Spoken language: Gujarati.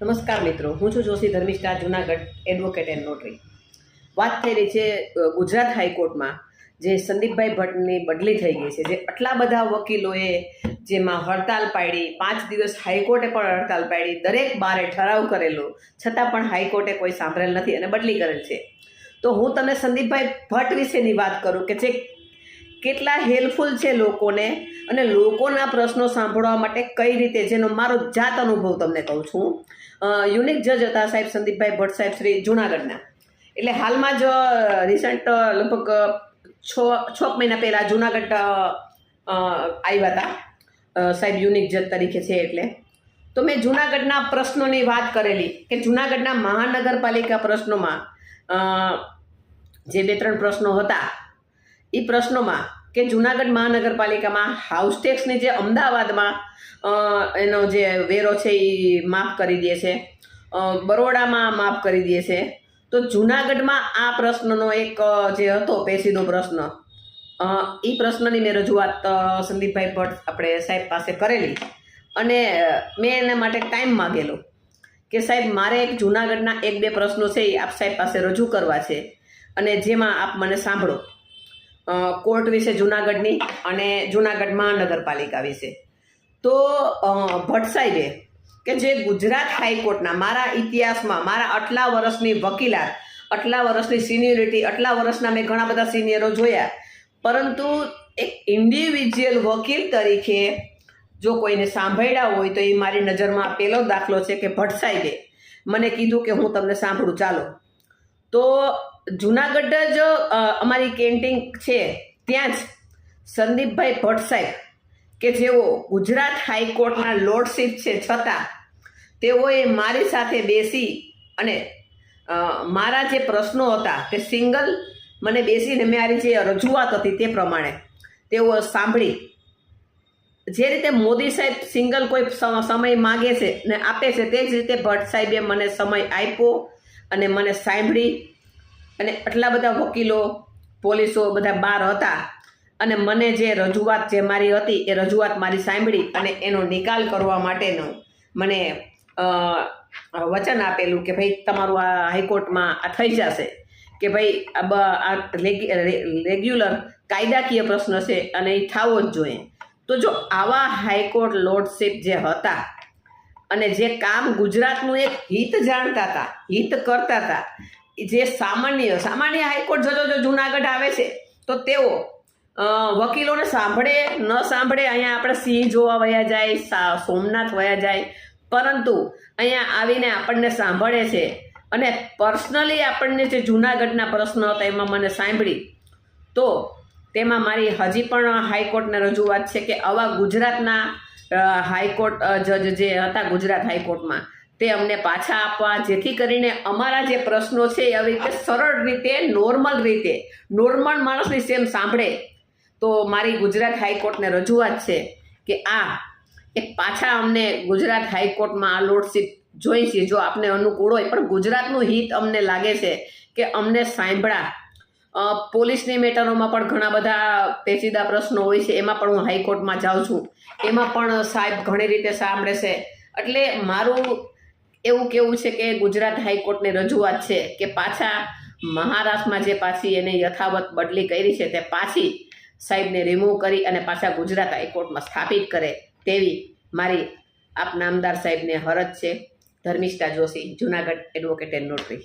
નમસ્કાર મિત્રો, હું છું Joshi Dharmishtha, Junagadh advocate and notary. વાત થઈ રહી છે ગુજરાત હાઈકોર્ટમાં જે સંદીપભાઈ ભટ્ટની બદલી થઈ ગઈ છે, જે આટલા બધા વકીલોએ જેમાં હડતાલ પાડી, 5 દિવસ હાઈકોર્ટે પણ હડતાલ પાડી, દરેક બારે ઠરાવ કરેલો, છતાં પણ હાઈકોર્ટે કોઈ સાંભળેલ નથી અને બદલી કરેલ છે. તો હું તમને સંદીપભાઈ ભટ્ટ વિશેની વાત કરું કે જે કેટલા હેલ્પફુલ છે લોકોને અને લોકોના પ્રશ્નો સાંભળવા માટે કઈ રીતે, જેનો મારો જાત અનુભવ તમને કહું છું. યુનિક જજ હતા સાહેબ સંદીપભાઈ ભટ્ટ સાહેબ શ્રી જુનાગઢના. એટલે હાલમાં જ રિસન્ટ લગભગ 6 મહિના પહેલાં જુનાગઢ આવ્યા હતા સાહેબ યુનિક જજ તરીકે છે. એટલે તો મેં જુનાગઢના પ્રશ્નોની વાત કરેલી કે જુનાગઢના મહાનગરપાલિકા પ્રશ્નોમાં જે 2-3 પ્રશ્નો હતા એ પ્રશ્નોમાં કે જુનાગઢ મહાનગરપાલિકામાં હાઉસ ટેક્સની જે અમદાવાદમાં એનો જે વેરો છે એ માફ કરી દે છે, બરોડામાં માફ કરી દે છે. તો જુનાગઢમાં આ પ્રશ્નનો એક જે હતો પેચીદો પ્રશ્ન, એ પ્રશ્નની મેં રજૂઆત સંદીપભાઈ ભટ્ટ આપણે સાહેબ પાસે કરેલી અને મેં એના માટે ટાઈમ માગેલો કે સાહેબ મારે એક જુનાગઢના 1-2 પ્રશ્નો છે એ આપ સાહેબ પાસે રજૂ કરવા છે અને જેમાં આપ મને સાંભળો. કોર્ટ વિશે જુનાગઢની અને જુનાગઢ મહાનગરપાલિકા વિશે. તો ભટ્ટ સાહેબે કે જે ગુજરાત હાઈકોર્ટના મારા ઇતિહાસમાં મારા આટલા વર્ષની વકીલાત, આટલા વર્ષની સિનિયરિટી, આટલા વર્ષના મેં ઘણા બધા સિનિયરો જોયા, પરંતુ એક ઇન્ડિવિજ્યુઅલ વકીલ તરીકે જો કોઈને સાંભળ્યા હોય તો એ મારી નજરમાં પહેલો દાખલો છે કે ભટ્ટ સાહેબે મને કીધું કે હું તમને સાંભળું ચાલો. તો જુનાગઢ જ અમારી કેન્ટીન છે, ત્યાં જ સંદીપભાઈ ભટ્ટ સાહેબ કે જેઓ ગુજરાત હાઈકોર્ટના લોર્ડશીપ છે, છતાં તેઓએ મારી સાથે બેસી અને મારા જે પ્રશ્નો હતા તે સિંગલ મને બેસીને મારી જે રજૂઆત હતી તે પ્રમાણે તેઓ સાંભળી. જે રીતે મોદી સાહેબ સિંગલ કોઈ સમય માગે છે ને આપે છે, તે જ રીતે ભટ્ટ સાહેબે મને સમય આપ્યો અને મને સાંભળી અને આટલા બધા વકીલો, પોલીસો બધા બહાર હતા અને મને જે રજૂઆત જે મારી હતી એ રજૂઆત મારી સાંભળી અને એનો નિકાલ કરવા માટેનું મને વચન આપેલું કે ભાઈ તમારું આ હાઈકોર્ટમાં આ થઈ જશે, કે ભાઈ આ રેગ્યુલર કાયદાકીય પ્રશ્ન છે અને એ થવો જ જોઈએ. તો જો આવા હાઈકોર્ટ લોર્ડશીપ જે હતા અને જે કામ ગુજરાતનું એક હિત જાણતા હતા, હિત કરતા હતા, જે સામાન્ય હાઈકોર્ટ જજો જો જુનાગઢ આવે છે તો તેઓ વકીલોને સાંભળે ન સાંભળે, અહીંયા આપણે સિંહ જોવા વયા જાય, સોમનાથ વયા જાય, પરંતુ અહીંયા આવીને આપણને સાંભળે છે અને પર્સનલી આપણને જે જુનાગઢના પ્રશ્ન હતા એમાં મને સાંભળી. તો તેમાં મારી હજી પણ હાઈકોર્ટને રજૂઆત છે કે આવા ગુજરાતના હાઈકોર્ટ જજ જે હતા ગુજરાત હાઈકોર્ટમાં તે અમને પાછા આપવા, જેથી કરીને અમારા જે પ્રશ્નો છે એ આવી રીતે સરળ રીતે, નોર્મલ માણસની સેમ સાંભળે. તો મારી ગુજરાત હાઈકોર્ટને રજૂઆત છે કે આ એક પાછા અમને ગુજરાત હાઈકોર્ટમાં આ લોર્ડશીપ જોઈ છે, જો આપને અનુકૂળ હોય. પણ ગુજરાતનું હિત અમને લાગે છે કે અમને સાંભળા. પોલીસની મેટરોમાં પણ ઘણા બધા પેચીદા પ્રશ્નો હોય છે, એમાં પણ હું હાઈકોર્ટમાં જાઉં છું, એમાં પણ સાહેબ ઘણી રીતે સાંભળે છે. એટલે મારું એવું કેવું છે કે ગુજરાત હાઈકોર્ટની રજૂઆત છે કે પાછા મહારાષ્ટ્રમાં જે પાછી એને યથાવત બદલી કરી છે તે પાછી સાહેબને રિમૂવ કરી અને પાછા ગુજરાત હાઈકોર્ટમાં સ્થાપિત કરે તેવી મારી આપ નામદાર સાહેબને હરજ છે. Dharmishtha Joshi, Junagadh advocate and notary.